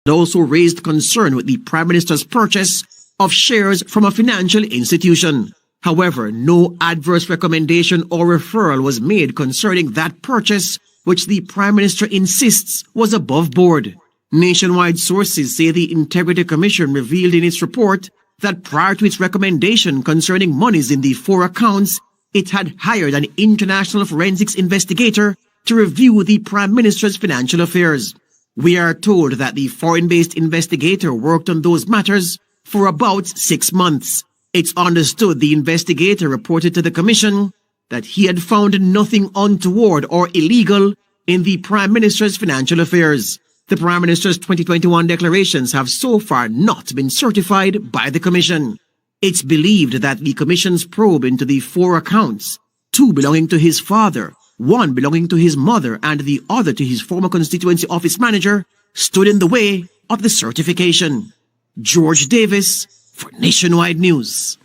It also raised concern with the Prime Minister's purchase of shares from a financial institution. However, no adverse recommendation or referral was made concerning that purchase, which the Prime Minister insists was above board. Nationwide sources say the Integrity Commission revealed in its report that prior to its recommendation concerning monies in the 4 accounts, it had hired an international forensics investigator to review the Prime Minister's financial affairs. We are told that the foreign-based investigator worked on those matters for about 6 months. It's understood the investigator reported to the Commission that he had found nothing untoward or illegal in the Prime Minister's financial affairs. The Prime Minister's 2021 declarations have so far not been certified by the Commission. It's believed that the Commission's probe into the 4 accounts, 2 belonging to his father, 1 belonging to his mother, and the other to his former constituency office manager, stood in the way of the certification. George Davis for Nationwide News.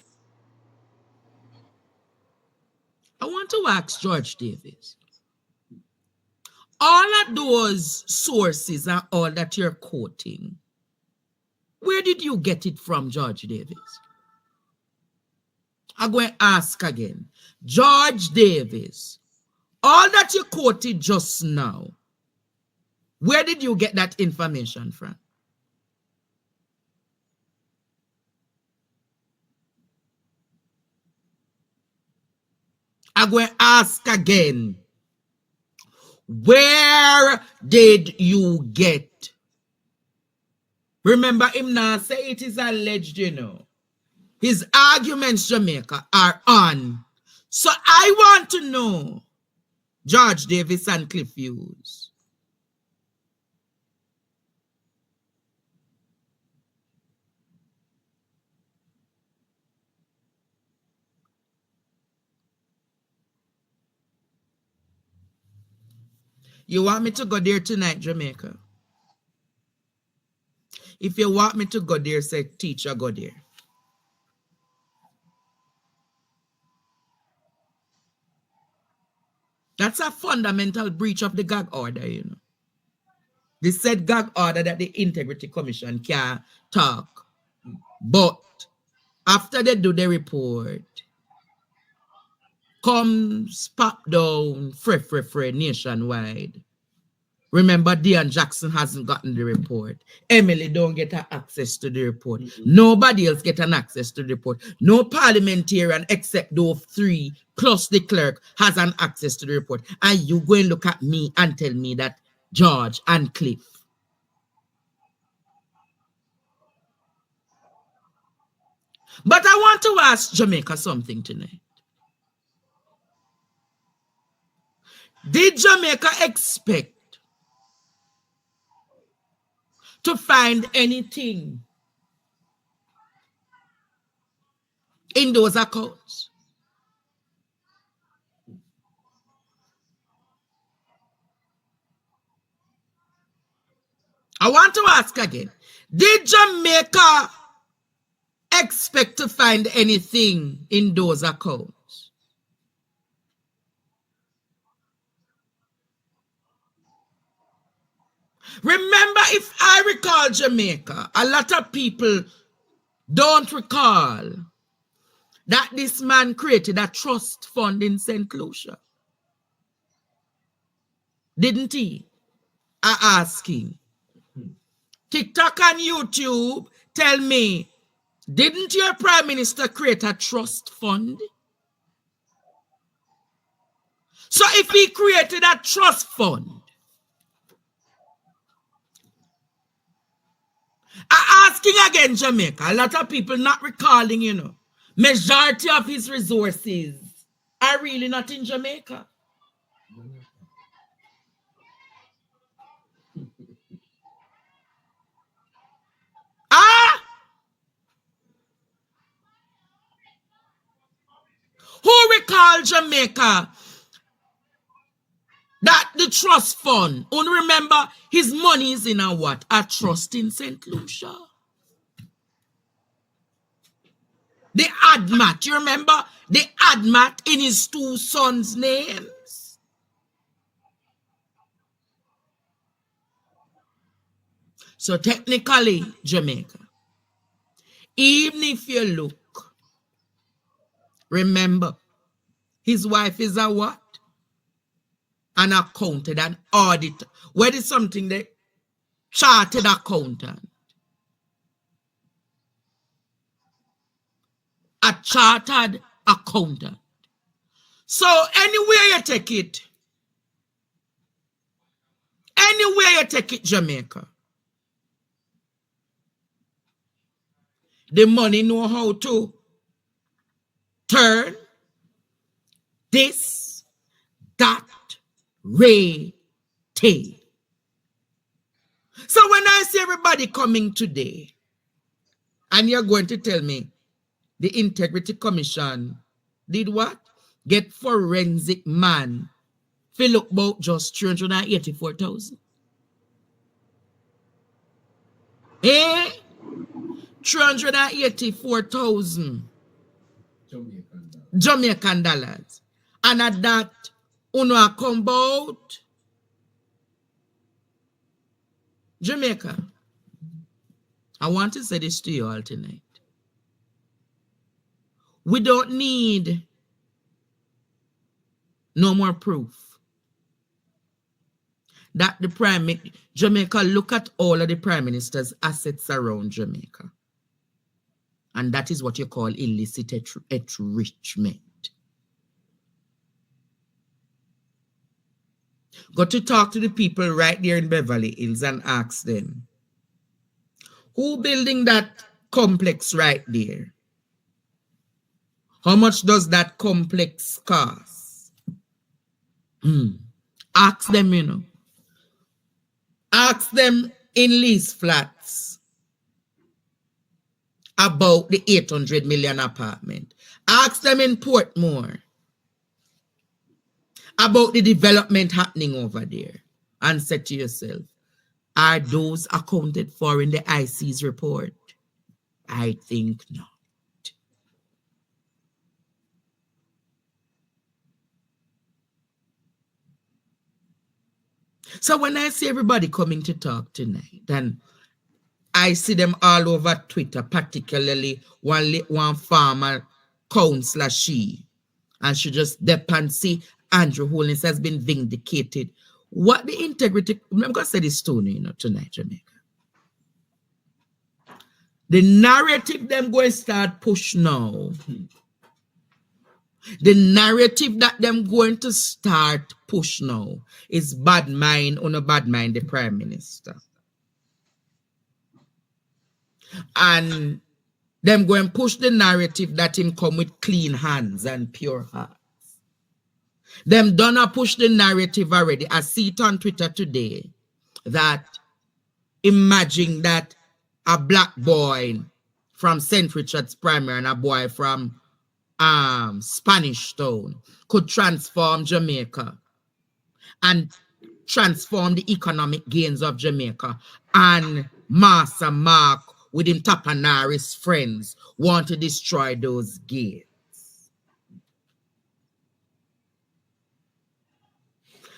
I want to ask George Davis, all of those sources and all that you're quoting, where did you get it from, George Davis? I'm going to ask again. George Davis, all that you quoted just now, where did you get that information from? I'm going to ask again. Where did you get? Remember him now say it is alleged, you know. His arguments, Jamaica, are on. So I want to know, George Davis and Cliff Hughes, you want me to go there tonight, Jamaica? If you want me to go there, say, teacher, go there. That's a fundamental breach of the gag order, you know. They said gag order that the Integrity Commission can talk. But after they do the report, comes pop down, free nationwide. Remember, Dion Jackson hasn't gotten the report. Emily don't get access to the report. Nobody else get an access to the report. No parliamentarian except those 3 plus the clerk has an access to the report. And you go and look at me and tell me that George and Cliff. But I want to ask Jamaica something tonight. Did Jamaica expect to find anything in those accounts? I want to ask again. Did Jamaica expect to find anything in those accounts? Remember, if I recall Jamaica, a lot of people don't recall that this man created a trust fund in St. Lucia. Didn't he? I ask him. TikTok and YouTube tell me, didn't your Prime Minister create a trust fund? So if he created a trust fund, I'm asking again, Jamaica, a lot of people not recalling, you know, majority of his resources are really not in Jamaica. Who recall Jamaica that the trust fund, and remember his money is in a what? A trust in St. Lucia. The ADMAT, you remember? The ADMAT in his 2 sons' names. So technically, Jamaica, even if you look, remember, his wife is a what? An accountant, an auditor. What is something that chartered accountant? A chartered accountant. So anywhere you take it, Jamaica, the money know how to turn this, that, Ray, Tay. So when I see everybody coming today, and you're going to tell me the Integrity Commission did what? Get forensic man fill up about just 384,000. Eh? 384,000 Jamaican dollars. And at that, uno come about Jamaica. I want to say this to you all tonight. We don't need no more proof that the Jamaica, look at all of the prime minister's assets around Jamaica. And that is what you call illicit enrichment. Got to talk to the people right there in Beverly Hills and ask them, who building that complex right there? How much does that complex cost? Ask them, you know. Ask them in lease flats about the 800 million apartment. Ask them in Portmore about the development happening over there. And say to yourself, are those accounted for in the IC's report? I think not. So when I see everybody coming to talk tonight, and I see them all over Twitter, particularly one farmer counselor, and she just dep and see Andrew Holness has been vindicated. What the integrity, I'm going to say this to you, tonight, Jamaica. The narrative them going to start push now. The narrative that them going to start push now is bad mind or no bad mind the prime minister. And them going push the narrative that him come with clean hands and pure hearts. Them done push the narrative already. I see it on Twitter today that imagine that a black boy from St. Richard's Primary and a boy from Spanish Town could transform Jamaica and transform the economic gains of Jamaica. And Master Mark with him Tapanaris friends want to destroy those gains.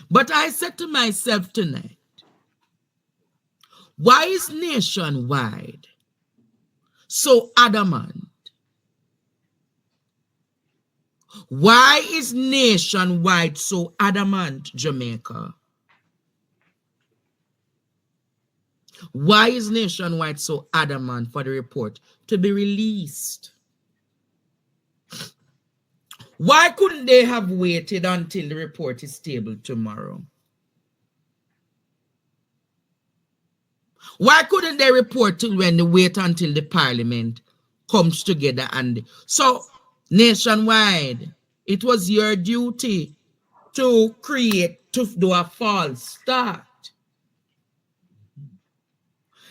But I said to myself tonight, why is Nationwide so adamant? Why is Nationwide so adamant, Jamaica? Why is Nationwide so adamant for the report to be released? Why couldn't they have waited until the report is tabled tomorrow? Why couldn't they report till when they wait until the parliament comes together? And so Nationwide, it was your duty to do a false start.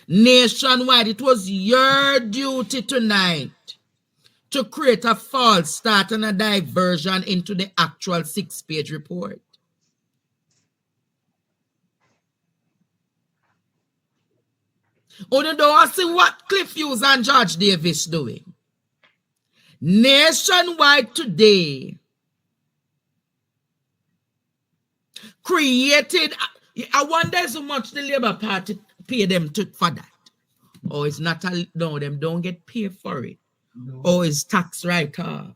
Nationwide, it was your duty tonight to create a false start and a diversion into the actual 6-page report. Oh, you don't see what Cliff Hughes and George Davis doing. Nationwide today created, I wonder so much the Labour Party pay them for that. Or it's not no, them don't get paid for it. No. Or it's tax write-off.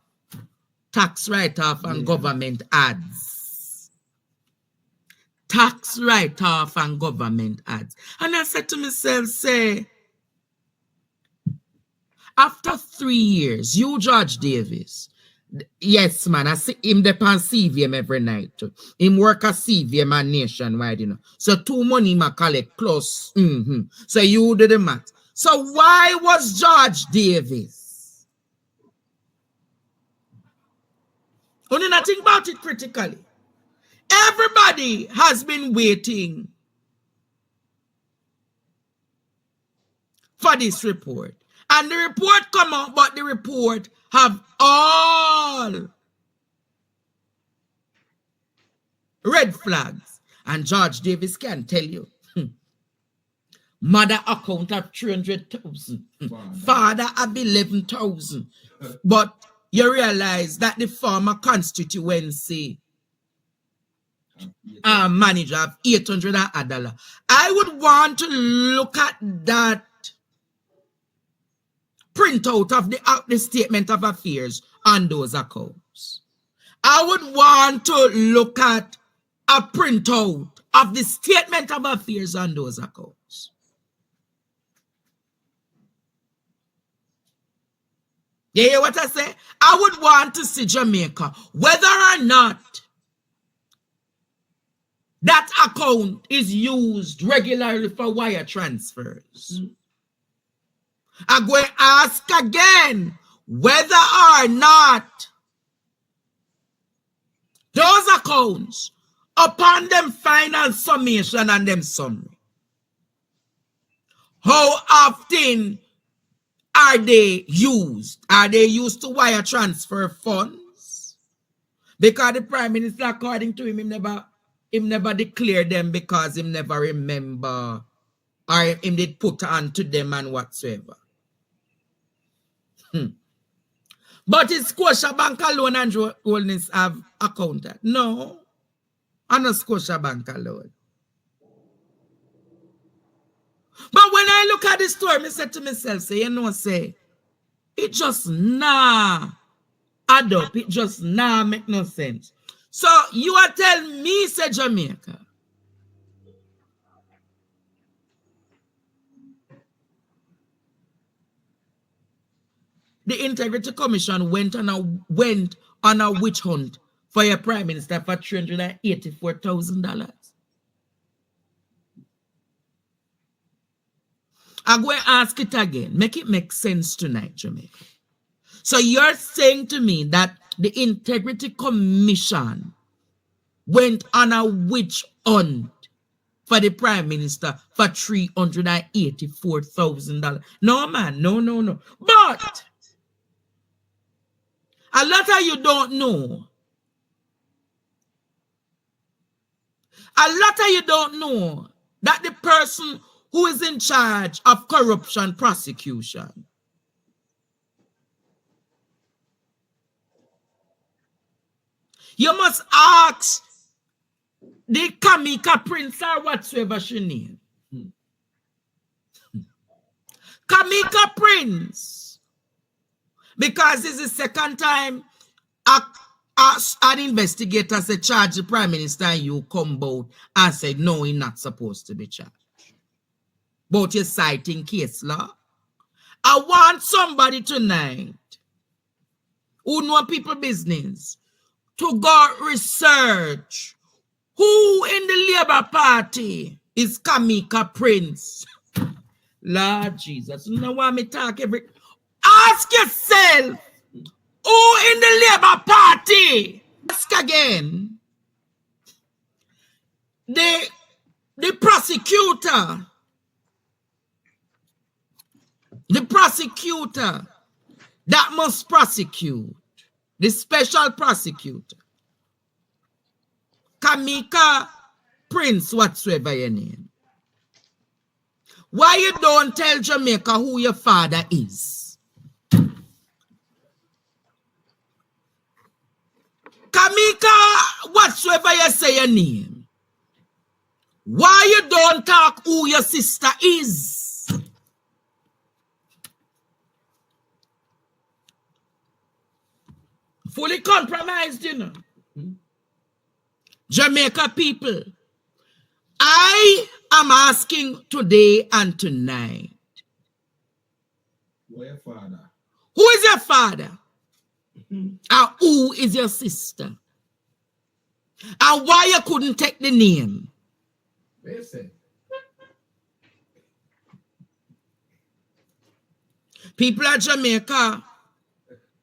Tax write-off and government ads. Tax write-off and government ads. And I said to myself, say, after 3 years, you George Davis, yes, man, I see him depend CVM every night. Him work at CVM and nationwide, you know. So 2 money ma collect plus. So you do the math. So why was George Davis? Only nothing about it critically. Everybody has been waiting for this report. And the report come out, but the report have all red flags. And George Davis can tell you. Mother account of 300,000. Father of 11,000. But you realize that the former constituency manager of $800. I would want to look at that printout of the statement of affairs on those accounts. I would want to look at a printout of the statement of affairs on those accounts. You hear what I say? I would want to see Jamaica, whether or not that account is used regularly for wire transfers. I'm going to ask again whether or not those accounts, upon them final summation and them summary, how often are they used? Are they used to wire transfer funds? Because the Prime Minister, according to him, him never declared them because him never remember or him did put on to them and whatsoever. But is Scotiabank alone and Holness have accounted? No. I'm not Scotiabank alone. But when I look at the story, I said to myself, say, you know, say, it just nah add up. It just nah make no sense. So you are telling me, say Jamaica, the Integrity Commission went on a witch hunt for your Prime Minister for $384,000. I'm going to ask it again. Make it make sense tonight, Jamaica. So you're saying to me that the Integrity Commission went on a witch hunt for the Prime Minister for $384,000. No, man. No. But a lot of you don't know. A lot of you don't know that the person who is in charge of corruption prosecution you must ask the Kamika Prince or whatsoever she name. Kamika Prince. Because it's the second time an investigator said charge the Prime Minister and you come out and said no, he's not supposed to be charged. But you're citing case law. I want somebody tonight who know people business to go research who in the Labour Party is Kamika Prince. Lord Jesus, you know why me talk every... Ask yourself, who in the Labour Party? Ask again. The prosecutor that must prosecute, the special prosecutor, Kamika Prince, whatsoever your name. Why you don't tell Jamaica who your father is? Kamika, whatsoever you say your name. Why you don't talk who your sister is? Fully compromised, you know. Jamaica people, I am asking today and tonight. Who your father? Who is your father? And who is your sister? And why you couldn't take the name? Listen. People at Jamaica,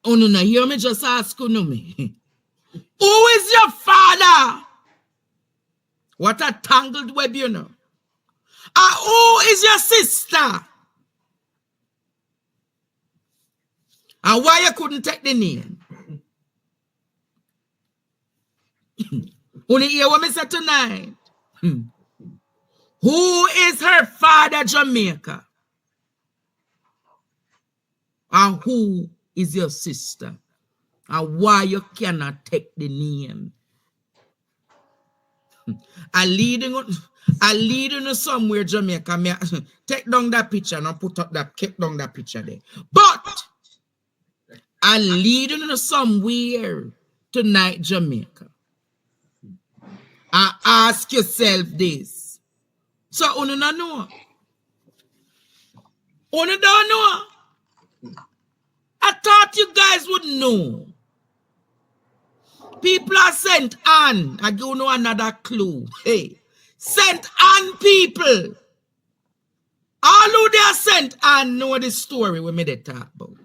oh no, hear me just ask you no me. Who is your father? What a tangled web, you know. And who is your sister? And why you couldn't take the name? Only hear what me say tonight. Who is her father, Jamaica? And who is your sister? And why you cannot take the name? I leading you somewhere, Jamaica. Take down that picture and put up that, keep down that picture there. But I leading you somewhere tonight, Jamaica. I ask yourself this. So, you don't know. You don't know. I thought you guys would know. People are sent on. I give you another clue. Hey, sent on people. All who they are sent on know the story we made it talk about.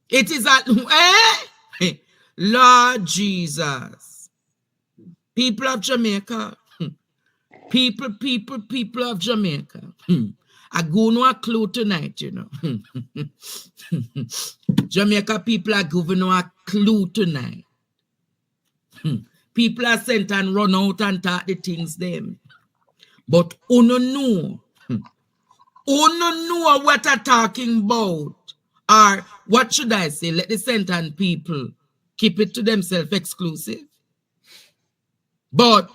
It is at Lord Jesus. People of Jamaica. People of Jamaica. I go no a clue tonight, you know. Jamaica people are giving no a clue tonight. People are sent and run out and talk the things them. But uno know. Uno know what I'm talking about. Or what should I say? Let the sentient people keep it to themselves exclusive. But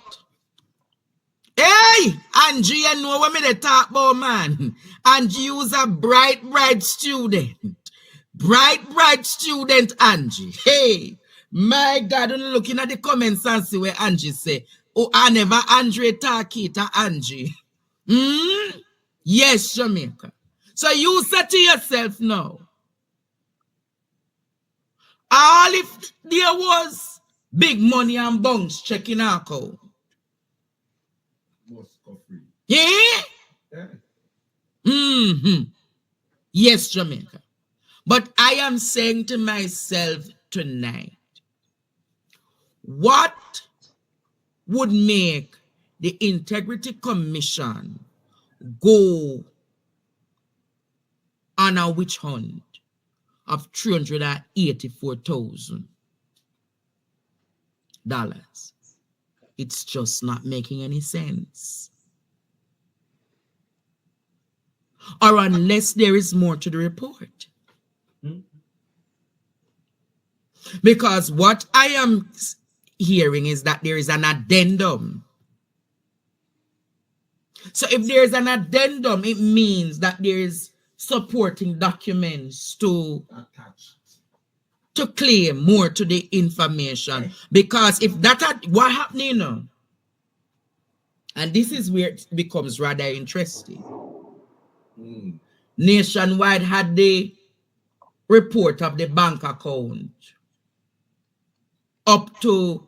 hey, Angie, you know what me talk about, man. Angie was a bright student. Bright student, Angie. Hey, my God, I'm looking at the comments and see where Angie say, oh, I never Andre talk it to Angie. Yes, Jamaica. So you say to yourself now, all if there was big money and bunks checking our account. Yeah? Yes, Jamaica. But I am saying to myself tonight, what would make the Integrity Commission go on a witch hunt of $384,000? It's just not making any sense. Or unless there is more to the report. Because what I am hearing is that there is an addendum. So if there is an addendum, it means that there is supporting documents to claim more to the information. Because if that, what happened, you know, and this is where it becomes rather interesting. Nationwide had the report of the bank account up to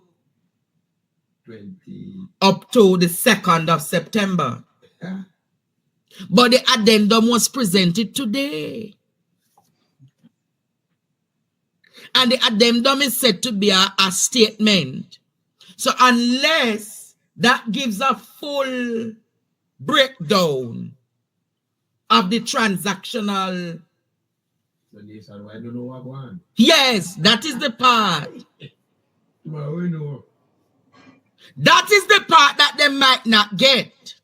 the 2nd of September. But the addendum was presented today. And the addendum is said to be a statement. So unless that gives a full breakdown of the transactional. Yes, that is the part. That is the part that they might not get.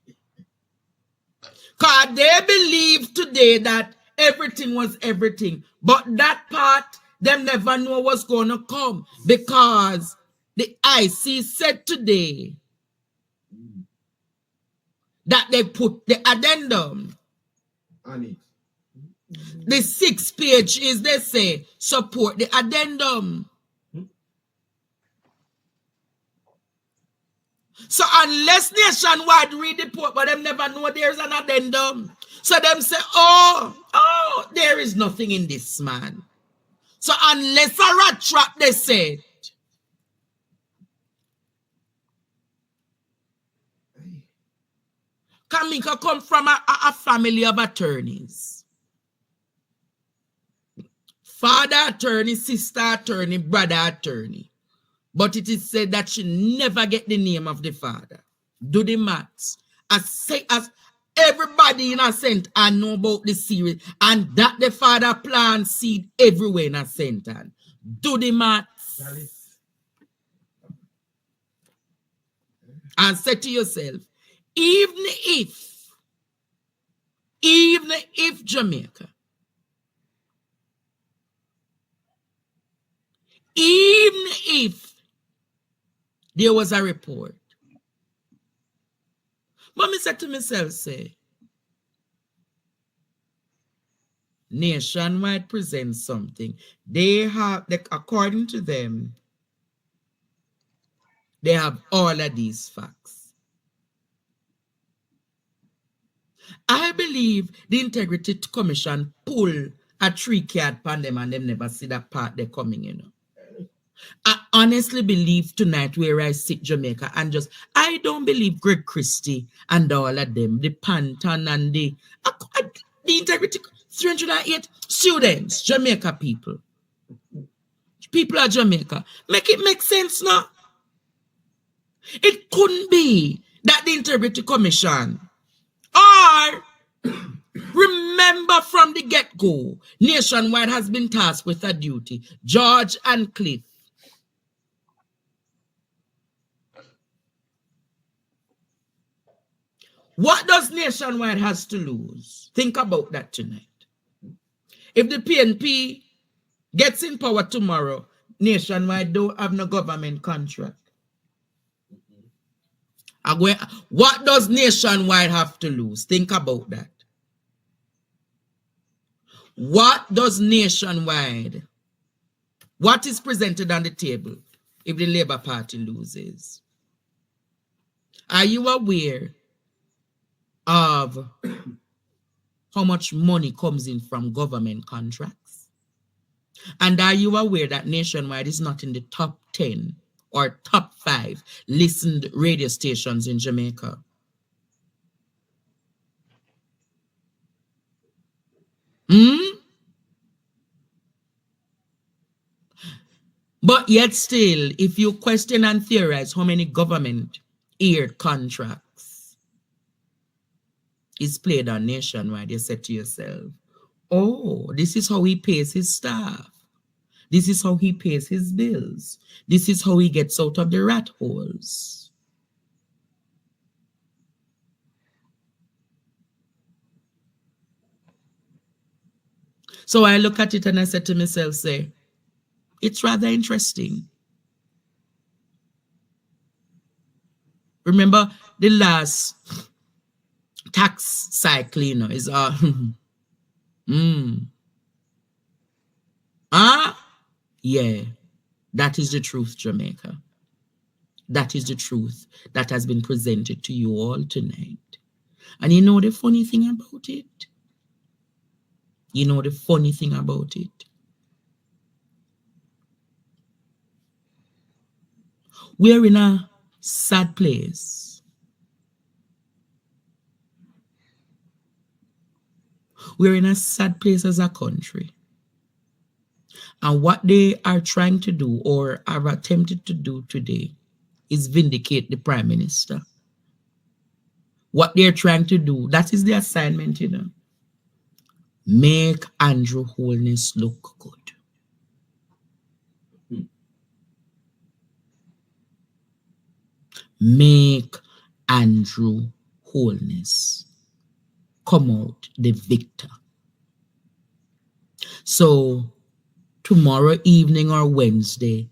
Because they believe today that everything was everything. But that part, them never know what's going to come. Because The IC said today that they put the addendum on it. The 6th page is, they say, support the addendum. So unless Nationwide read the report, but them never know there's an addendum. So them say, oh, there is nothing in this, man. So unless a rat trap, they say, Kamika come from a family of attorneys. Father attorney, sister attorney, brother attorney. But it is said that she never get the name of the father. Do the maths. As everybody in a cent and know about the series, and that the father plant seed everywhere in a center. Do the maths. And say to yourself, even if Jamaica, even if there was a report, but me said to myself, say, Nationwide presents something. They have, according to them, they have all of these facts. I believe the Integrity Commission pull a 3-card pan them and them never see that part they're coming, you know. I honestly believe tonight where I sit Jamaica and I don't believe Greg Christie and all of them, the Panton and the Integrity, 308 students, Jamaica people of Jamaica. Make it make sense now. It couldn't be that the Integrity Commission or remember from the get-go, Nationwide has been tasked with a duty. George and Cliff. What does Nationwide has to lose? Think about that tonight. If the PNP gets in power tomorrow, Nationwide don't have no government contract. What does Nationwide have to lose? Think about that. What does Nationwide, what is presented on the table if the Labour Party loses? Are you aware of how much money comes in from government contracts? And are you aware that Nationwide is not in the top 10 or top 5 listened radio stations in Jamaica? But yet still, if you question and theorize how many government aired contracts is played on Nationwide, you say to yourself, oh, this is how he pays his staff. This is how he pays his bills. This is how he gets out of the rat holes. So I look at it and I said to myself, say, it's rather interesting. Remember the last tax cycle, you know, is yeah, that is the truth, Jamaica. That is the truth that has been presented to you all tonight. And you know the funny thing about it? You know the funny thing about it? We're in a sad place. We're in a sad place as a country. And what they are trying to do or are attempted to do today is vindicate the Prime Minister. What they're trying to do, that is the assignment, you know. Make Andrew Holness look good. Make Andrew Holness come out the victor. So tomorrow evening or Wednesday,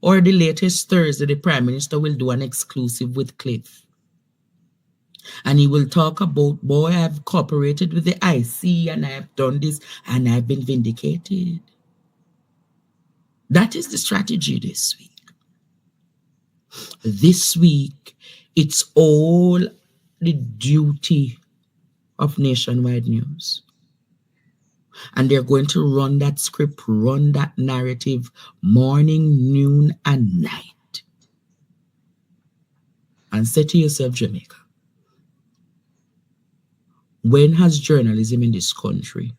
or the latest Thursday, the Prime Minister will do an exclusive with Cliff. And he will talk about, boy, I've cooperated with the IC and I've done this and I've been vindicated. That is the strategy this week. This week, it's all the duty of Nationwide News. And they're going to run that script, run that narrative, morning, noon, and night. And say to yourself, Jamaica, when has journalism in this country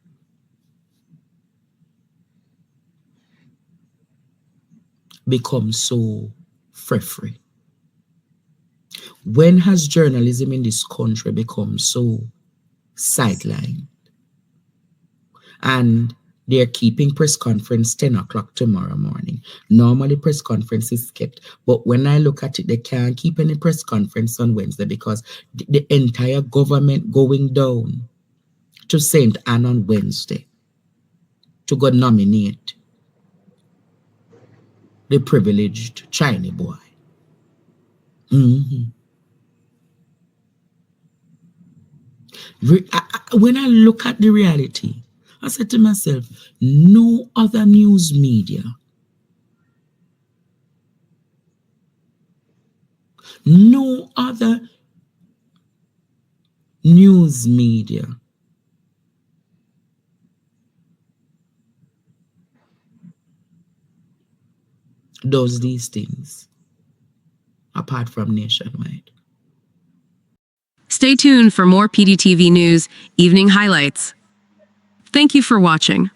become so free? When has journalism in this country become so sidelined? And they're keeping press conference 10 o'clock tomorrow morning. Normally press conference is kept, but when I look at it, they can't keep any press conference on Wednesday because the entire government going down to St. Anne on Wednesday to go nominate the privileged Chinese boy. When I look at the reality, I said to myself, no other news media, does these things apart from Nationwide. Stay tuned for more PDTV News Evening Highlights. Thank you for watching.